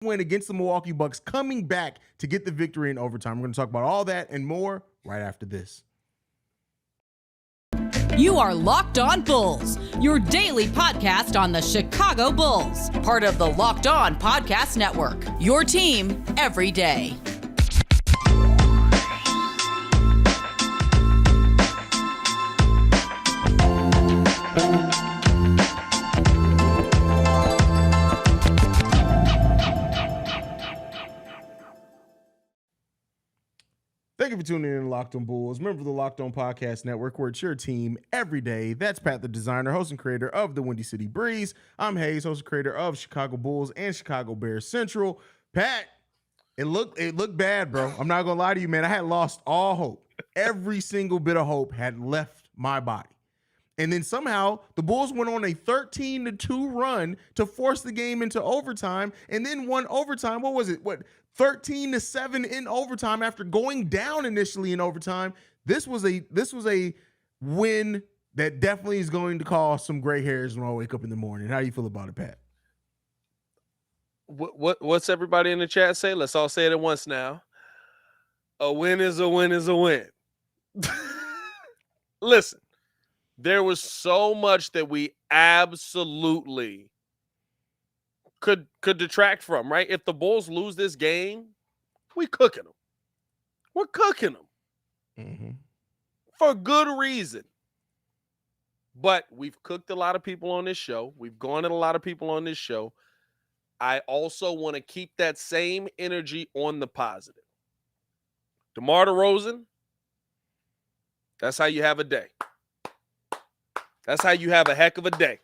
win against the Milwaukee Bucks, coming back to get the victory in overtime. We're going to talk about all that and more right after this. You are Locked On Bulls, your daily podcast on the Chicago Bulls, part of the Locked On Podcast Network, your team every day. Thank you for tuning in to Locked On Bulls, member of the Locked On Podcast Network, where it's your team every day. That's Pat, the designer, host and creator of the Windy City Breeze. I'm Haize, host and creator of Chicago Bulls and Chicago Bears Central. Pat, it looked bad, bro. I'm not gonna lie to you, man. I had lost all hope. Every single bit of hope had left my body. And then somehow the Bulls went on a 13-2 run to force the game into overtime, and then won overtime. What was it? 13-7 in overtime after going down initially in overtime. This was a win that definitely is going to cause some gray hairs when I wake up in the morning. How do you feel about it, Pat? What's everybody in the chat say? Let's all say it at once now. A win is a win is a win. Listen, there was so much that we absolutely could detract from, right? If the Bulls lose this game, we cooking them. We're cooking them for good reason. But we've cooked a lot of people on this show. We've gone at a lot of people on this show. I also want to keep that same energy on the positive. DeMar DeRozan, that's how you have a day. That's how you have a heck of a day.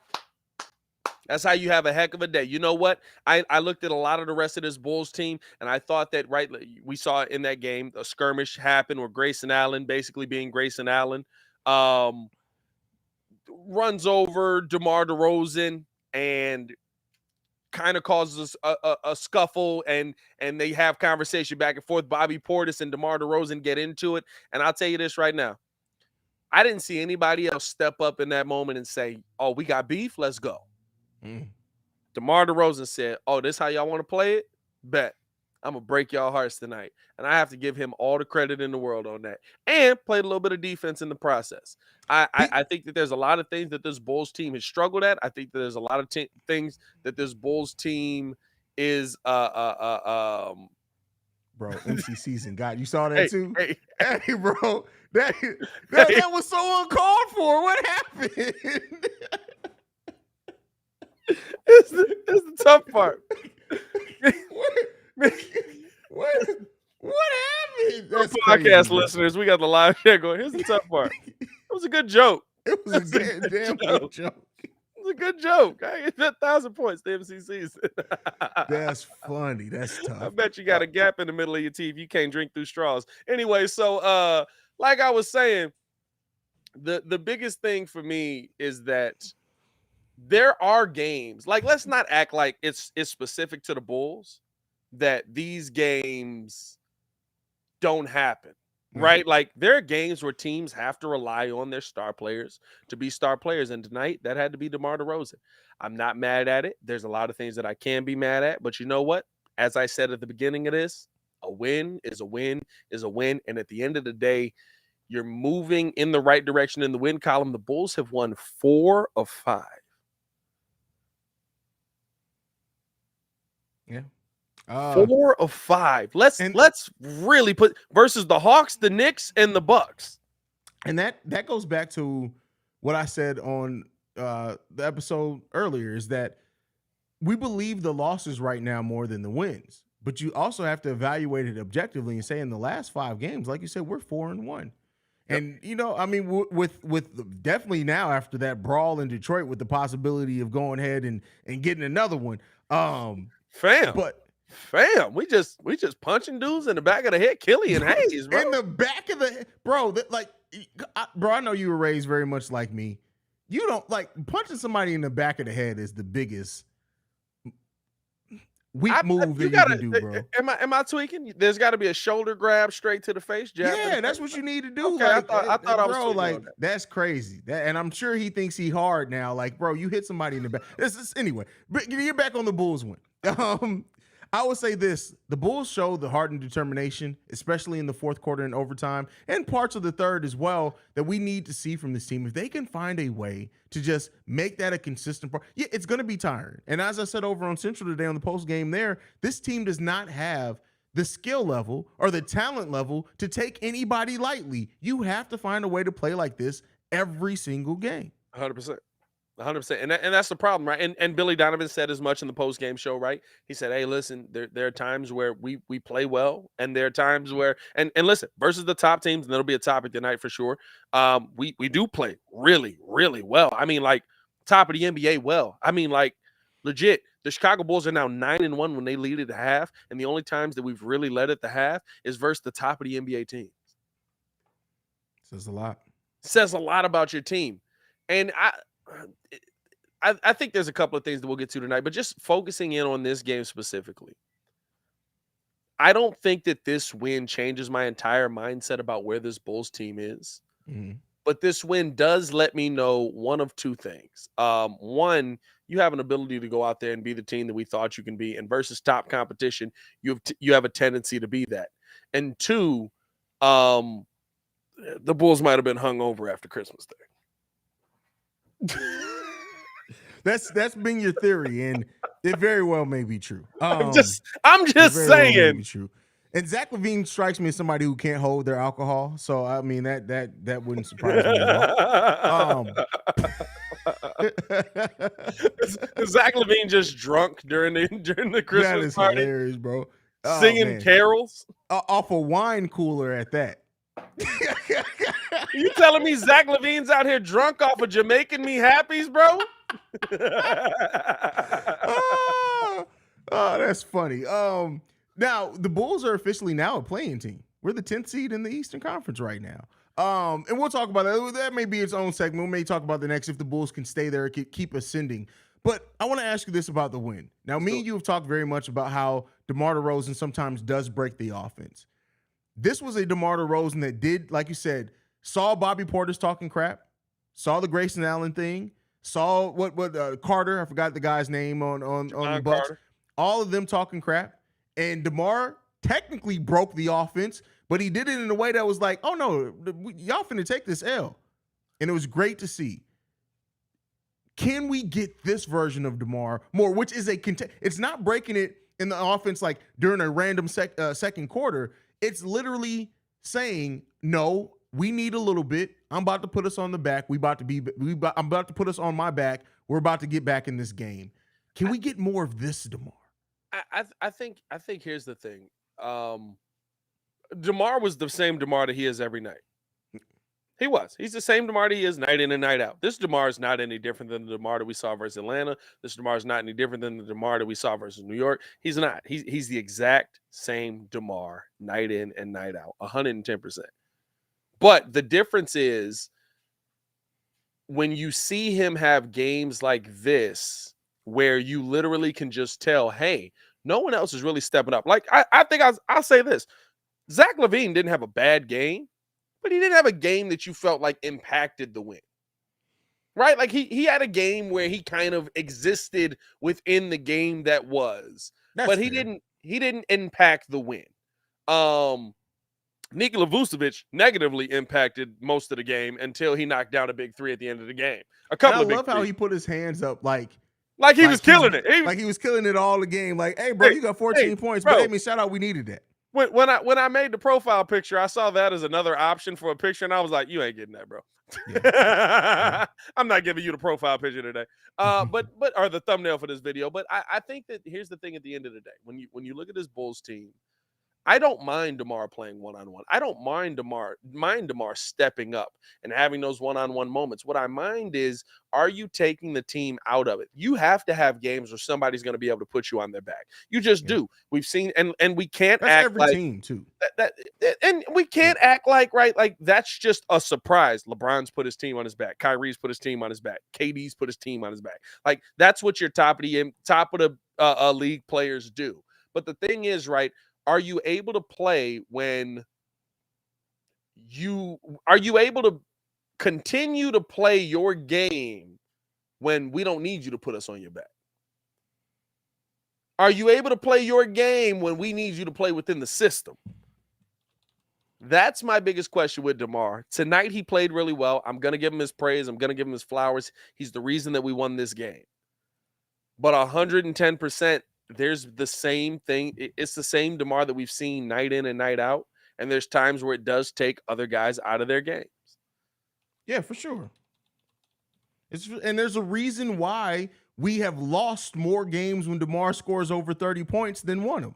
That's how you have a heck of a day. You know what? I looked at a lot of the rest of this Bulls team, and I thought that, right, we saw in that game, a skirmish happen where Grayson Allen, basically being Grayson Allen, runs over DeMar DeRozan and kind of causes a scuffle, and they have conversation back and forth. Bobby Portis and DeMar DeRozan get into it, and I'll tell you this right now. I didn't see anybody else step up in that moment and say, oh, we got beef, let's go. DeMar DeRozan said, oh, this how y'all want to play it? Bet. I'm going to break y'all hearts tonight. And I have to give him all the credit in the world on that. And played a little bit of defense in the process. I think that there's a lot of things that this Bulls team has struggled at. I think that there's a lot of things that this Bulls team is bro, MC season. God, you saw that too? Hey, bro. That was so uncalled for. What happened? It's the tough part. What happened? That's podcast listeners, we got the live chat going. Here's the tough part. It was a good joke. It was a damn good joke. It was a good joke. I get 1,000 points to MCCs. That's funny. That's tough. I bet you got a gap in the middle of your teeth. You can't drink through straws. Anyway, so like I was saying, the biggest thing for me is that there are games, like, let's not act like it's specific to the Bulls that these games don't happen, right? Like, there are games where teams have to rely on their star players to be star players, and tonight that had to be DeMar DeRozan. I'm not mad at it. There's a lot of things that I can be mad at, but you know what? As I said at the beginning of this, a win is a win is a win, and at the end of the day, you're moving in the right direction in the win column. The Bulls have won 4 of 5. Yeah. 4 of 5. Let's really put versus the Hawks, the Knicks, and the Bucks. And that goes back to what I said on the episode earlier, is that we believe the losses right now more than the wins. But you also have to evaluate it objectively and say, in the last 5 games, like you said, we're 4-1. And, you know, I mean, with definitely now after that brawl in Detroit, with the possibility of going ahead and getting another one. Fam, we just punching dudes in the back of the head, Killian Haize, bro. In the back of the bro, bro, I know you were raised very much like me. You don't like punching somebody in the back of the head is the biggest weak move that you can do, bro. Am I tweaking? There's got to be a shoulder grab straight to the face, jab. Yeah, that's what you need to do. Okay, like, I thought I was bro, like that. That's crazy. And I'm sure he thinks he hard now. Like, bro, you hit somebody in the back. Anyway, but you're back on the Bulls win. I would say this: the Bulls show the heart and determination, especially in the fourth quarter and overtime, and parts of the third as well, that we need to see from this team. If they can find a way to just make that a consistent part, yeah, it's going to be tiring. And as I said over on Central today on the post game, this team does not have the skill level or the talent level to take anybody lightly. You have to find a way to play like this every single game. 100%. 100%. And that's the problem, right? And Billy Donovan said as much in the post-game show, right? He said, hey, listen, there are times where we play well, and there are times where and listen, versus the top teams, and that'll be a topic tonight for sure. We do play really, really well. I mean, like top of the NBA well. I mean, like legit, the Chicago Bulls are now 9-1 when they lead at the half, and the only times that we've really led at the half is versus the top of the NBA teams. Says a lot. Says a lot about your team. And I think there's a couple of things that we'll get to tonight, but just focusing in on this game specifically, I don't think that this win changes my entire mindset about where this Bulls team is. Mm-hmm. But this win does let me know one of two things. One, you have an ability to go out there and be the team that we thought you can be, and versus top competition, you have a tendency to be that. And two, the Bulls might have been hung over after Christmas Day. That's been your theory, and it very well may be true. I'm just saying. Well true. And Zach LaVine strikes me as somebody who can't hold their alcohol, so I mean that wouldn't surprise me at all. Is Zach LaVine just drunk during the Christmas that is party? Hilarious, bro. Singing carols off a wine cooler at that. You telling me Zach LaVine's out here drunk off of Jamaican Me Happies, bro? Oh, that's funny. Now the Bulls are officially now a playing team. We're the 10th seed in the Eastern Conference right now. And we'll talk about that. That may be its own segment. We may talk about the next if the Bulls can stay there, keep ascending. But I want to ask you this about the win. Now, me and you have talked very much about how DeMar DeRozan sometimes does break the offense. This was a DeMar DeRozan that did, like you said, saw Bobby Portis talking crap, saw the Grayson Allen thing, saw what Carter, I forgot the guy's name on the Bucks, Carter. all of them talking crap. And DeMar technically broke the offense, but he did it in a way that was like, oh no, y'all finna take this L. And it was great to see. Can we get this version of DeMar more, which is it's not breaking it in the offense like during a random second quarter. It's literally saying, no, we need a little bit. I'm about to put us on the back. I'm about to put us on my back. We're about to get back in this game. Can we get more of this DeMar? I think here's the thing. DeMar was the same DeMar that he is every night. He was. He's the same DeMar that he is night in and night out. This DeMar is not any different than the DeMar that we saw versus Atlanta. This DeMar is not any different than the DeMar that we saw versus New York. He's not. He's the exact same DeMar night in and night out, 110%. But the difference is when you see him have games like this where you literally can just tell, hey, no one else is really stepping up. Like, I think I'll say this. Zach LaVine didn't have a bad game, but he didn't have a game that you felt like impacted the win. Right? Like he had a game where he kind of existed within the game that was. But he didn't impact the win. Nikola Vucevic negatively impacted most of the game until he knocked down a big three at the end of the game. I love how he put his hands up like he was killing it. Like he was killing it all the game. Like, hey, bro, you got 14 points. Bro. But I mean, shout out, we needed that. When I made the profile picture, I saw that as another option for a picture, and I was like, you ain't getting that, bro. Yeah. I'm not giving you the profile picture today. But or the thumbnail for this video. But I think that here's the thing at the end of the day. When you look at this Bulls team, I don't mind DeMar playing one-on-one. I don't mind DeMar stepping up and having those one-on-one moments. What I mind is, are you taking the team out of it? You have to have games where somebody's going to be able to put you on their back. You just do. We've seen, and we can't act every like team too. And we can't act like that's just a surprise. LeBron's put his team on his back. Kyrie's put his team on his back. KD's put his team on his back. Like that's what your top of the league players do. But the thing is, right? Are you able to play are you able to continue to play your game when we don't need you to put us on your back? Are you able to play your game when we need you to play within the system? That's my biggest question with DeMar. Tonight, he played really well. I'm going to give him his praise. I'm going to give him his flowers. He's the reason that we won this game. But 110%, there's the same thing. It's the same DeMar that we've seen night in and night out. And there's times where it does take other guys out of their games. Yeah, for sure. And there's a reason why we have lost more games when DeMar scores over 30 points than won them.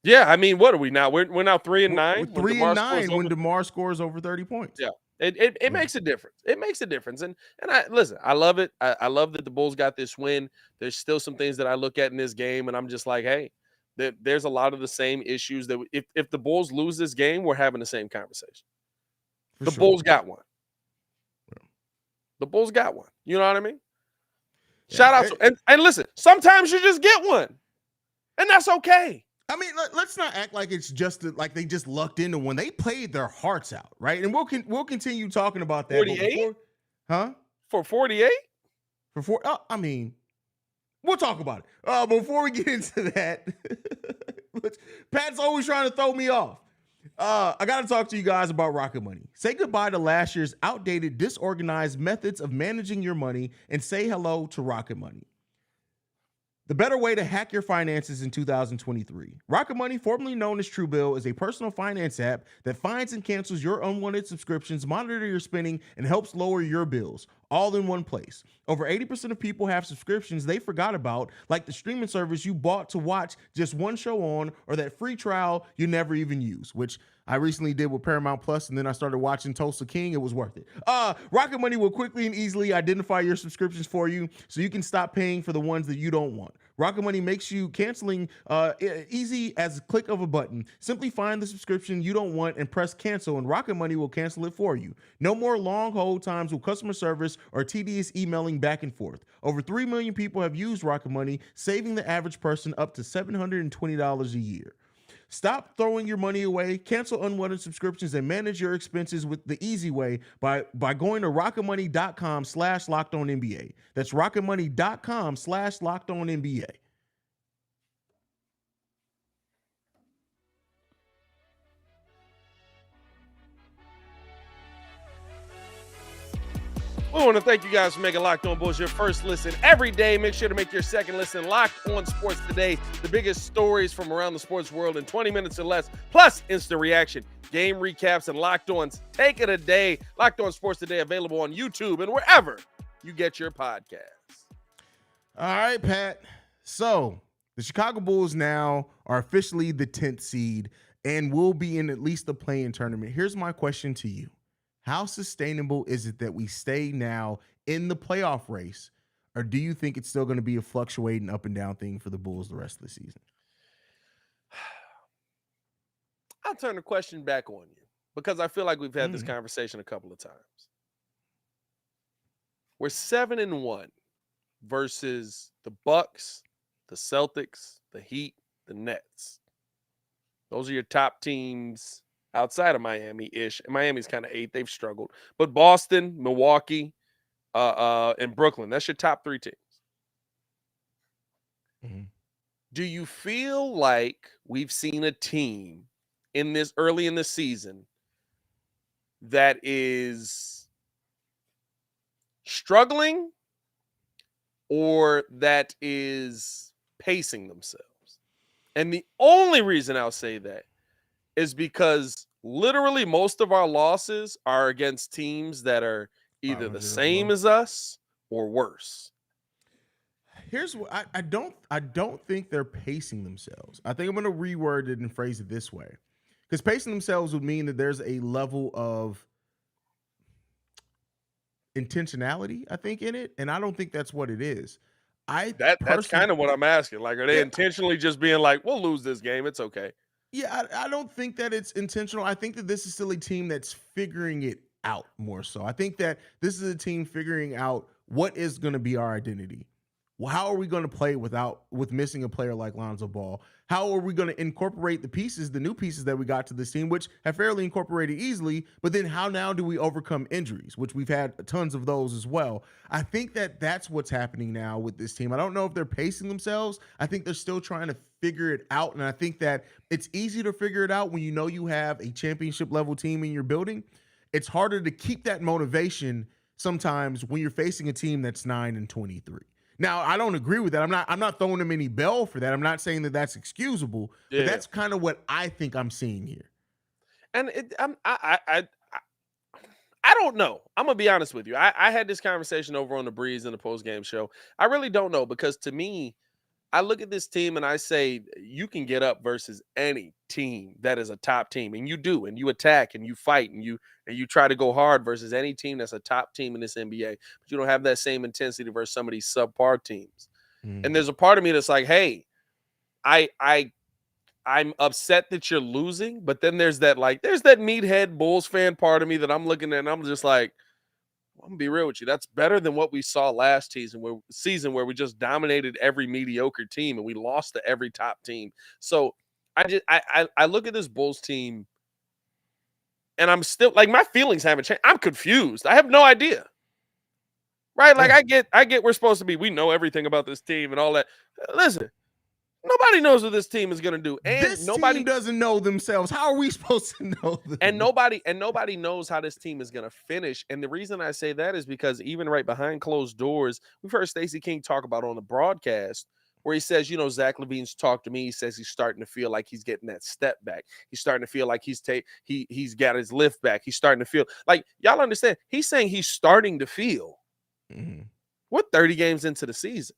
Yeah, I mean, what are we now? We're now 3-9. We're 3-9 when DeMar scores over 30 points. Yeah, it makes a difference. It makes a difference. And I listen, I love it. I love that the Bulls got this win. There's still some things that I look at in this game, and I'm just like, hey, there's a lot of the same issues that if the Bulls lose this game, we're having the same conversation. The Bulls got one. The Bulls got one. You know what I mean? Yeah. Shout out to, and listen, sometimes you just get one, and that's okay. I mean, let's not act like it's just like they just lucked into one. They played their hearts out, right? And we'll continue talking about that. 48? For 48? For 4? I mean, we'll talk about it. Before we get into that, Pat's always trying to throw me off. I got to talk to you guys about Rocket Money. Say goodbye to last year's outdated, disorganized methods of managing your money and say hello to Rocket Money. The better way to hack your finances in 2023. Rocket Money, formerly known as Truebill, is a personal finance app that finds and cancels your unwanted subscriptions, monitor your spending, and helps lower your bills, all in one place. Over 80% of people have subscriptions they forgot about, like the streaming service you bought to watch just one show on, or that free trial you never even use, which I recently did with Paramount Plus, and then I started watching Tulsa King. It was worth it. Rocket Money will quickly and easily identify your subscriptions for you so you can stop paying for the ones that you don't want. Rocket Money makes you canceling easy as a click of a button. Simply find the subscription you don't want and press cancel, and Rocket Money will cancel it for you. No more long hold times with customer service or tedious emailing back and forth. Over 3 million people have used Rocket Money, saving the average person up to $720 a year. Stop throwing your money away, cancel unwanted subscriptions, and manage your expenses with the easy way by going to rocketmoney.com/LockedOnNBA. That's rocketmoney.com/LockedOnNBA. We want to thank you guys for making Locked On Bulls your first listen every day. Make sure to make your second listen Locked On Sports Today. The biggest stories from around the sports world in 20 minutes or less, plus instant reaction, game recaps, and Locked On's Take It a Day. Locked On Sports Today available on YouTube and wherever you get your podcasts. All right, Pat. So the Chicago Bulls now are officially the 10th seed and will be in at least the play-in tournament. Here's my question to you. How sustainable is it that we stay now in the playoff race, or do you think it's still going to be a fluctuating up and down thing for the Bulls the rest of the season? I'll turn the question back on you because I feel like we've had this conversation a couple of times. We're 7-1 versus the Bucks, the Celtics, the Heat, the Nets. Those are your top teams outside of Miami-ish. Miami's kind of 8th. They've struggled. But Boston, Milwaukee, and Brooklyn, that's your top 3 teams. Mm-hmm. Do you feel like we've seen a team in this early in the season that is struggling or that is pacing themselves? And the only reason I'll say that is because literally most of our losses are against teams that are either the same as us or worse. Here's what I don't think they're pacing themselves. I think I'm going to reword it and phrase it this way. Because pacing themselves would mean that there's a level of intentionality, I think, in it. And I don't think that's what it is. That's kind of what I'm asking. Like, are they intentionally just being like, we'll lose this game, it's okay? Yeah, I don't think that it's intentional. I think that this is still a team that's figuring it out more so. I think that this is a team figuring out what is going to be our identity. well, how are we going to play with missing a player like Lonzo Ball? How are we going to incorporate the new pieces that we got to this team, which have fairly incorporated easily? But then how now do we overcome injuries, which we've had tons of those as well? I think that's what's happening now with this team. I don't know if they're pacing themselves. I think they're still trying to figure it out. And I think that it's easy to figure it out when you know you have a championship level team in your building. It's harder to keep that motivation sometimes when you're facing a team that's 9-23. Now, I don't agree with that. I'm not throwing them any bell for that. I'm not saying that that's excusable, but that's kind of what I think I'm seeing here. And I don't know. I'm gonna be honest with you. I had this conversation over on the Breeze in the post game show. I really don't know, because to me, I look at this team and I say, you can get up versus any team that is a top team, and you do, and you attack and you fight and you try to go hard versus any team that's a top team in this NBA. But you don't have that same intensity versus some of these subpar teams. And there's a part of me that's like, hey, I'm upset that you're losing, but then there's that meathead Bulls fan part of me that I'm looking at and I'm just like, I'm gonna be real with you. That's better than what we saw last season where we just dominated every mediocre team and we lost to every top team. So I look at this Bulls team and I'm still like, my feelings haven't changed. I'm confused. I have no idea. Right? Like I get we're supposed to be, we know everything about this team and all that. Listen, nobody knows what this team is going to do, and this team doesn't know themselves. How are we supposed to know them? And nobody knows how this team is going to finish. And the reason I say that is because even right behind closed doors, we've heard Stacey King talk about on the broadcast where he says, Zach LaVine's talked to me. He says he's starting to feel like he's getting that step back. He's starting to feel like he's got his lift back. He's starting to feel like, y'all understand. He's saying he's starting to feel. We're 30 games into the season.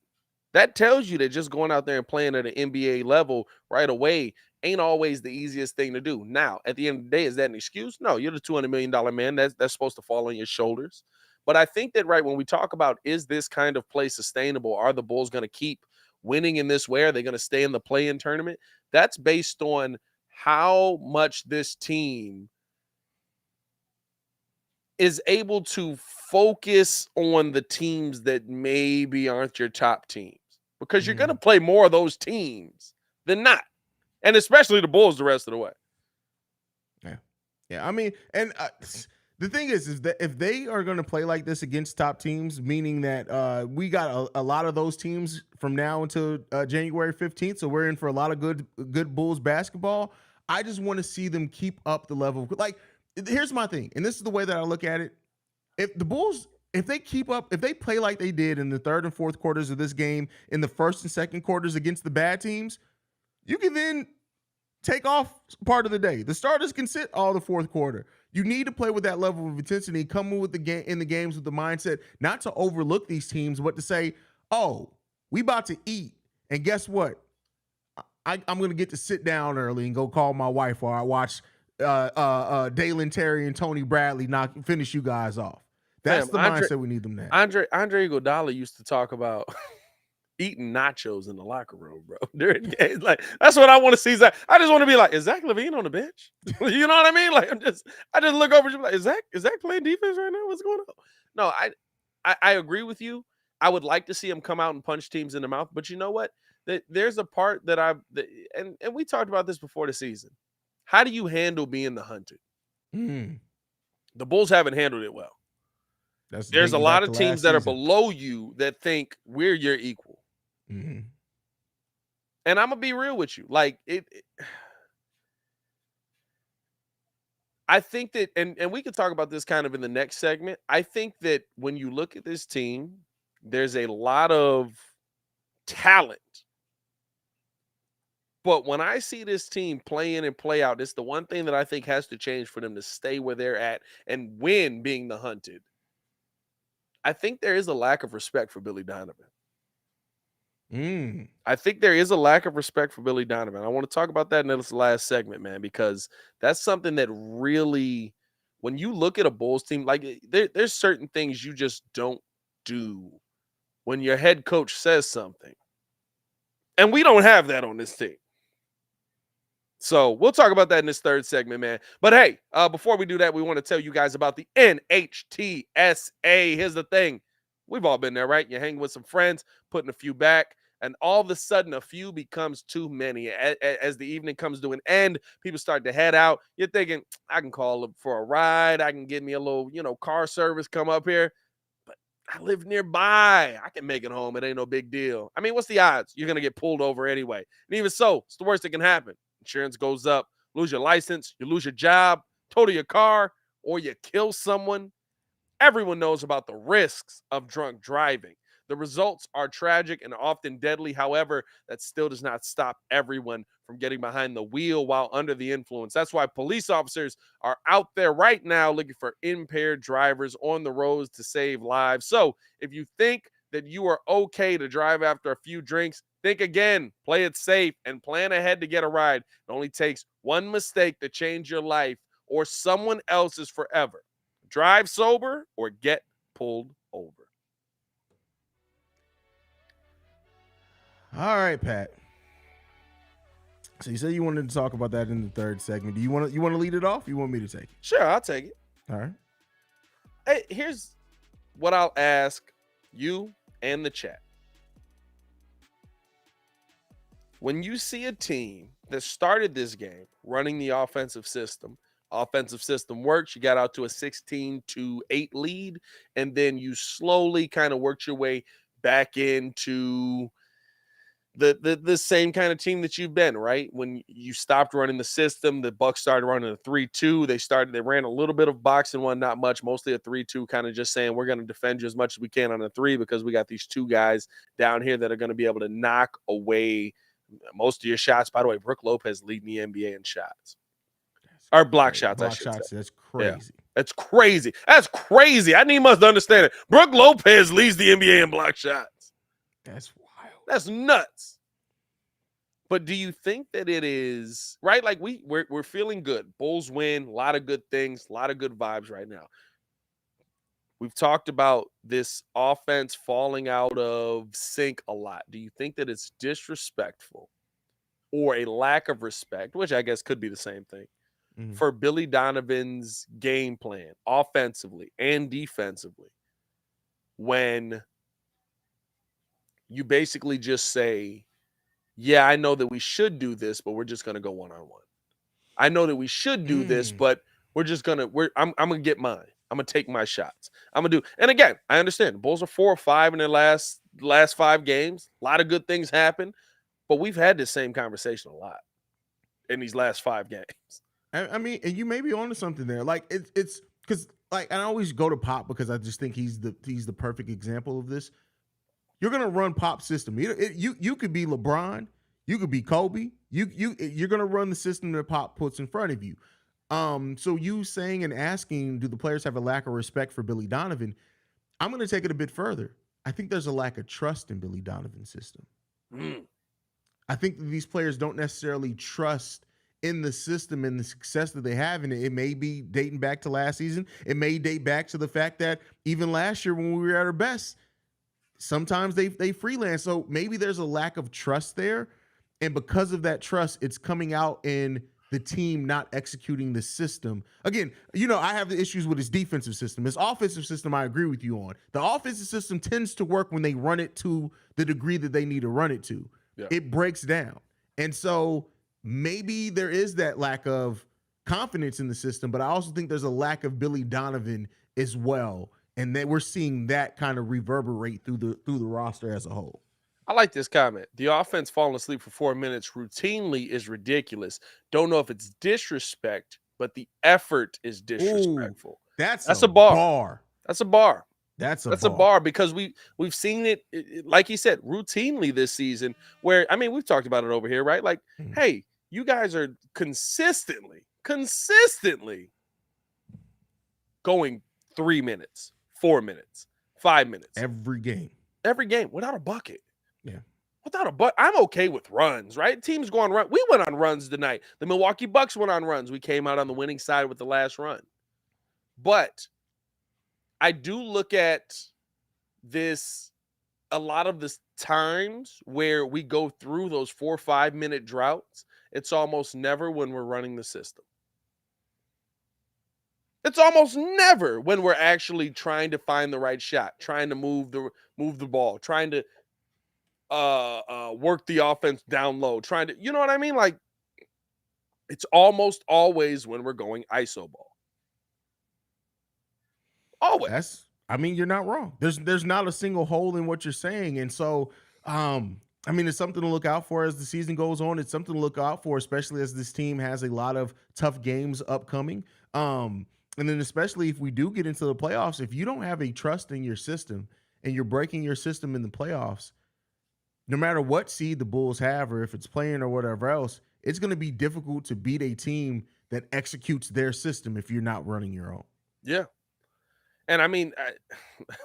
That tells you that just going out there and playing at an NBA level right away ain't always the easiest thing to do. Now, at the end of the day, is that an excuse? No, you're the $200 million man. That's supposed to fall on your shoulders. But I think that, right, when we talk about, is this kind of play sustainable? Are the Bulls going to keep winning in this way? Are they going to stay in the play-in tournament? That's based on how much this team is able to focus on the teams that maybe aren't your top teams. Because you're going to play more of those teams than not. And especially the Bulls the rest of the way. Yeah. I mean, and the thing is that if they are going to play like this against top teams, meaning that we got a lot of those teams from now until January 15th, so we're in for a lot of good Bulls basketball, I just want to see them keep up the level. Like, here's my thing, and this is the way that I look at it. If the Bulls... If they play like they did in the third and fourth quarters of this game, in the first and second quarters against the bad teams, you can then take off part of the day. The starters can sit all the fourth quarter. You need to play with that level of intensity, come in with the games with the mindset not to overlook these teams, but to say, "Oh, we about to eat, and guess what? I'm going to get to sit down early and go call my wife while I watch Dalen Terry and Tony Bradley finish you guys off." That's the mindset we need them to have. Andre Iguodala used to talk about eating nachos in the locker room, bro. During games, like, that's what I want to see. Zach. I just want to be like, is Zach LaVine on the bench? You know what I mean? Like, I just look over and be like, is Zach playing defense right now? What's going on? No, I agree with you. I would like to see him come out and punch teams in the mouth, but you know what? There's a part that and we talked about this before the season. How do you handle being the hunted? The Bulls haven't handled it well. There's a lot of teams that are below you that think we're your equal. And I'm going to be real with you. Like, I think that, and we can talk about this kind of in the next segment. I think that when you look at this team, there's a lot of talent. But when I see this team play in and play out, it's the one thing that I think has to change for them to stay where they're at and win being the hunted. I think there is a lack of respect for Billy Donovan. I think there is a lack of respect for Billy Donovan. I want to talk about that in this last segment, man, because that's something that really, when you look at a Bulls team, like there's certain things you just don't do when your head coach says something. And we don't have that on this team. So we'll talk about that in this third segment, man. But hey, before we do that, we want to tell you guys about the NHTSA. Here's the thing. We've all been there, right? You're hanging with some friends, putting a few back, and all of a sudden a few becomes too many. As the evening comes to an end, people start to head out. You're thinking, I can call for a ride. I can get me a little, car service come up here. But I live nearby. I can make it home. It ain't no big deal. I mean, what's the odds? You're going to get pulled over anyway. And even so, it's the worst that can happen. Insurance goes up, lose your license, you lose your job, total your car, or you kill someone. Everyone knows about the risks of drunk driving. The results are tragic and often deadly. However, that still does not stop everyone from getting behind the wheel while under the influence. That's why police officers are out there right now looking for impaired drivers on the roads to save lives. So if you think that you are okay to drive after a few drinks, think again, play it safe, and plan ahead to get a ride. It only takes one mistake to change your life or someone else's forever. Drive sober or get pulled over. All right, Pat. So you said you wanted to talk about that in the third segment. Do you want to lead it off? Or you want me to take it? Sure, I'll take it. All right. Hey, here's what I'll ask you and the chat. When you see a team that started this game running the offensive system works, you got out to a 16-8 lead, and then you slowly kind of worked your way back into the same kind of team that you've been, right? When you stopped running the system, the Bucks started running a 3-2. They ran a little bit of boxing one, not much, mostly a 3-2, kind of just saying we're going to defend you as much as we can on a 3 because we got these two guys down here that are going to be able to knock away most of your shots. By the way, Brook Lopez leading the NBA in shots. Or block shots, I should say. That's crazy. Yeah. That's crazy. That's crazy. I need us to understand it. Brook Lopez leads the NBA in block shots. That's wild. That's nuts. But do you think that it is right? Like we're feeling good. Bulls win, a lot of good things, a lot of good vibes right now. We've talked about this offense falling out of sync a lot. Do you think that it's disrespectful or a lack of respect, which I guess could be the same thing, for Billy Donovan's game plan, offensively and defensively, when you basically just say, yeah, I know that we should do this, but we're just going to go one-on-one. I know that we should do this, but I'm going to get mine. I'm going to take my shots. And again, I understand the Bulls are 4 or 5 in their last 5 games. A lot of good things happen, but we've had this same conversation a lot in these last 5 games. I mean, and you may be onto something there. Like it's because like I always go to Pop because I just think he's the perfect example of this. You're gonna run Pop's system. You could be LeBron, you could be Kobe. You're gonna run the system that Pop puts in front of you. So you saying and asking, do the players have a lack of respect for Billy Donovan? I'm gonna take it a bit further. I think there's a lack of trust in Billy Donovan's system. I think that these players don't necessarily trust in the system and the success that they have. And it may be dating back to last season. It may date back to the fact that even last year when we were at our best, sometimes they freelance. So maybe there's a lack of trust there. And because of that trust, it's coming out in the team not executing the system. Again, I have the issues with his defensive system. His offensive system, I agree with you on. The offensive system tends to work when they run it to the degree that they need to run it to. Yeah. It breaks down. And so maybe there is that lack of confidence in the system, but I also think there's a lack of Billy Donovan as well. And that we're seeing that kind of reverberate through the roster as a whole. I like this comment. The offense falling asleep for 4 minutes routinely is ridiculous. Don't know if it's disrespect, but the effort is disrespectful. Ooh, that's a bar. That's a bar. That's a bar because we've seen it, like he said, routinely this season. Where we've talked about it over here, right? Like, hey, you guys are consistently going 3 minutes, 4 minutes, 5 minutes every game without a bucket. Yeah. Without a bucket. I'm okay with runs, right? Teams go on run. We went on runs tonight. The Milwaukee Bucks went on runs. We came out on the winning side with the last run. But I do look at this, a lot of the times where we go through those 4 or 5 minute droughts, it's almost never when we're running the system. It's almost never when we're actually trying to find the right shot, trying to move the ball, trying to work the offense down low, trying to, you know what I mean? Like, it's almost always when we're going ISO ball. Always. I mean, you're not wrong. There's not a single hole in what you're saying. And so, I mean, it's something to look out for as the season goes on. It's something to look out for, especially as this team has a lot of tough games upcoming. And then especially if we do get into the playoffs, if you don't have a trust in your system and you're breaking your system in the playoffs, no matter what seed the Bulls have or if it's playing or whatever else, it's going to be difficult to beat a team that executes their system if you're not running your own. Yeah. And I mean,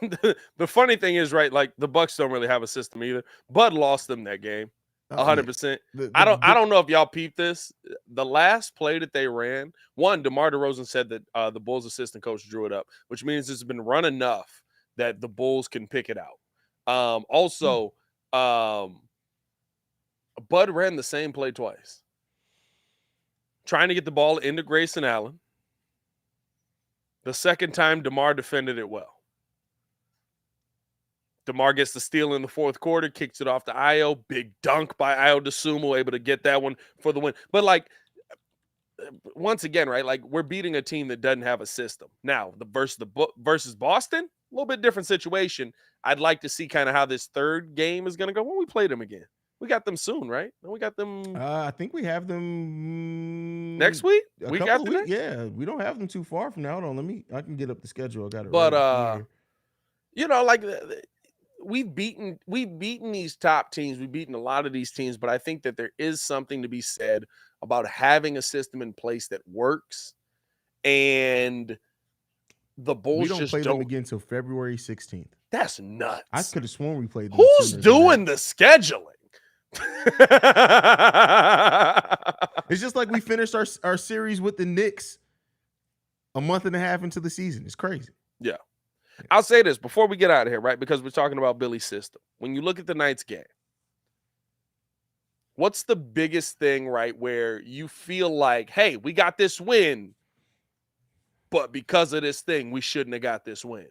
the funny thing is, right, like the Bucks don't really have a system either. Bud lost them that game, 100%. I don't know if y'all peeped this. The last play that they ran, DeMar DeRozan said that the Bulls assistant coach drew it up, which means it's been run enough that the Bulls can pick it out. Bud ran the same play twice, trying to get the ball into Grayson Allen. The second time, DeMar defended it well. DeMar gets the steal in the fourth quarter, kicks it off to Io. Big dunk by Io DeSumo, able to get that one for the win. But, like, once again, right, like, we're beating a team that doesn't have a system. Now, versus Boston, a little bit different situation. I'd like to see kind of how this third game is going to go when we play them again. We got them soon, right? We got them. I think we have them next week. Week after next? Yeah, we don't have them too far from now. Hold on, I can get up the schedule. I got it. But you know, like we've beaten these top teams. We've beaten a lot of these teams, but I think that there is something to be said about having a system in place that works. And the Bulls don't play them again until February 16th. That's nuts. I could have sworn we played them. Who's doing the scheduling? It's just like we finished our series with the Knicks a month and a half into the season. It's crazy. Yeah. I'll say this before we get out of here, right? Because we're talking about Billy's system. When you look at the night's game, what's the biggest thing, right, where you feel like, hey, we got this win, but because of this thing, we shouldn't have got this win?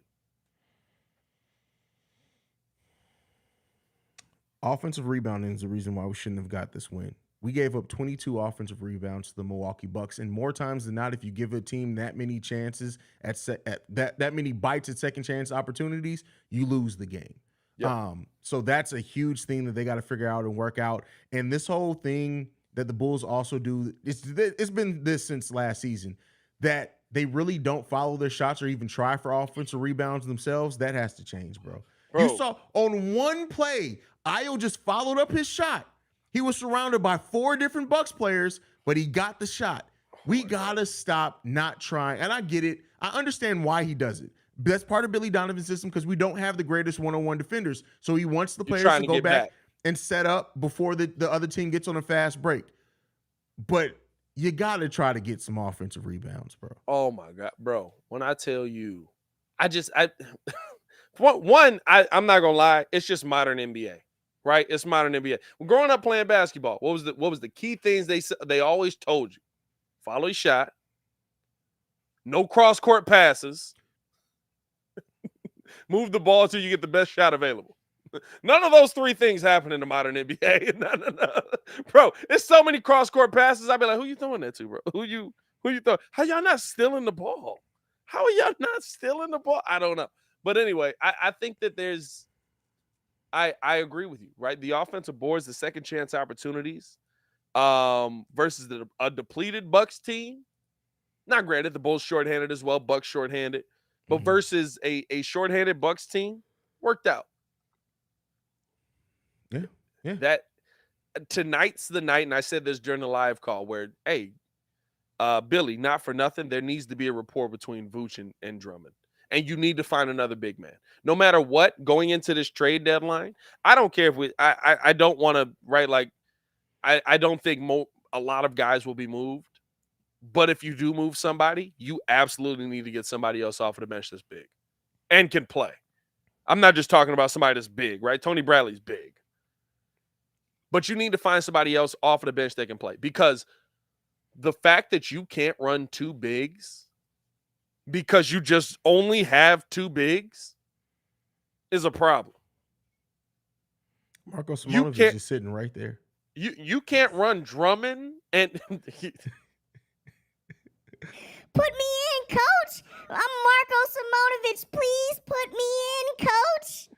Offensive rebounding is the reason why we shouldn't have got this win. We gave up 22 offensive rebounds to the Milwaukee Bucks, and more times than not, if you give a team that many chances at that many bites at second chance opportunities, you lose the game. Yep. So that's a huge thing that they got to figure out and work out. And this whole thing that the Bulls also do, it's been this since last season, that they really don't follow their shots or even try for offensive rebounds themselves. That has to change, bro. You saw on one play, Io just followed up his shot. He was surrounded by 4 different Bucks players, but he got the shot. We got to stop not trying. And I get it. I understand why he does it. That's part of Billy Donovan's system because we don't have the greatest one-on-one defenders. So he wants the players to go back and set up before the other team gets on a fast break. But you got to try to get some offensive rebounds, bro. Oh, my God, bro. When I tell you, I'm not going to lie. It's just modern NBA. Right? It's modern NBA. Well, growing up playing basketball, what was the key things they always told you? Follow your shot. No cross-court passes. Move the ball until you get the best shot available. None of those 3 things happen in the modern NBA. No. Bro, it's so many cross-court passes. I'd be like, who you throwing that to, bro? Who you throwing? How y'all not stealing the ball? How are y'all not stealing the ball? I don't know. But anyway, I think that there's I agree with you, right? The offensive boards, the second chance opportunities, versus a depleted Bucks team. Not granted, the Bulls shorthanded as well, Bucks shorthanded, but versus a shorthanded Bucks team, worked out. Yeah. That tonight's the night, and I said this during the live call where, hey, Billy, not for nothing, there needs to be a rapport between Vooch and Drummond. And you need to find another big man. No matter what, going into this trade deadline, I don't care if I don't want to, right? Like, I don't think a lot of guys will be moved. But if you do move somebody, you absolutely need to get somebody else off of the bench that's big and can play. I'm not just talking about somebody that's big, right? Tony Bradley's big. But you need to find somebody else off of the bench that can play. Because the fact that you can't run 2 bigs because you just only have two bigs is a problem. Marco Simonovic is sitting right there. You can't run Drummond and Put me in, coach. I'm Marco Simonovic. Please put me in, coach.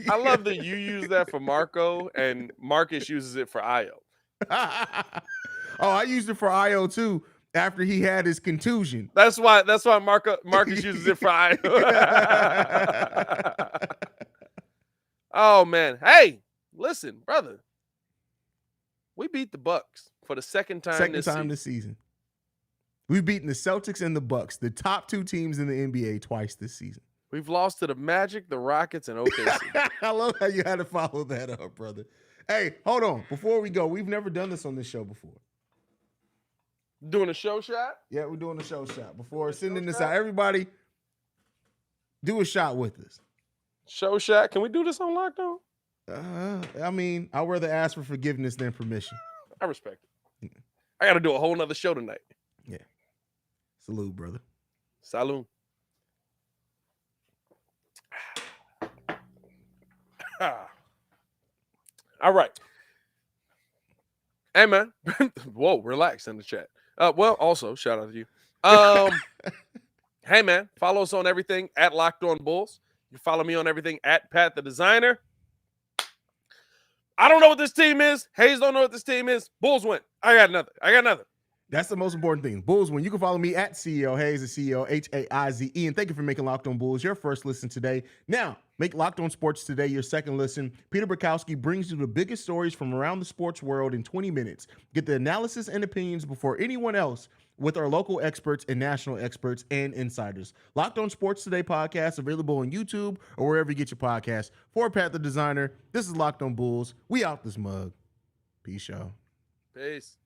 I love that you use that for Marco and Marcus uses it for Io. Oh, I used it for Io too after he had his contusion. That's why Marcus uses it for Io. Oh man. Hey, listen, brother. We beat the Bucks for the second time this season. We've beaten the Celtics and the Bucks, the top two teams in the NBA, twice this season. We've lost to the Magic, the Rockets, and OKC. I love how you had to follow that up, brother. Hey, hold on. Before we go, we've never done this on this show before. Doing a show shot? Yeah, we're doing a show shot. Before sending this out, everybody do a shot with us. Show shot? Can we do this on Lockdown? I mean, I'd rather ask for forgiveness than permission. I respect it. I got to do a whole nother show tonight. Yeah. Salute, brother. Salud. All right. Hey, man. Whoa, relax in the chat. Well, also, shout out to you. Hey, man. Follow us on everything at Locked On Bulls. You follow me on everything at Pat the Designer. I don't know what this team is. Haize don't know what this team is. Bulls win. I got nothing. That's the most important thing. Bulls win. You can follow me at CEO Haize, CEO Haize. And thank you for making Locked On Bulls your first listen today. Now, make Locked On Sports today your second listen. Peter Bukowski brings you the biggest stories from around the sports world in 20 minutes. Get the analysis and opinions before anyone else with our local experts and national experts and insiders. Locked On Sports Today podcast available on YouTube or wherever you get your podcasts. For Pat the Designer, this is Locked On Bulls. We out this mug. Peace, y'all. Peace.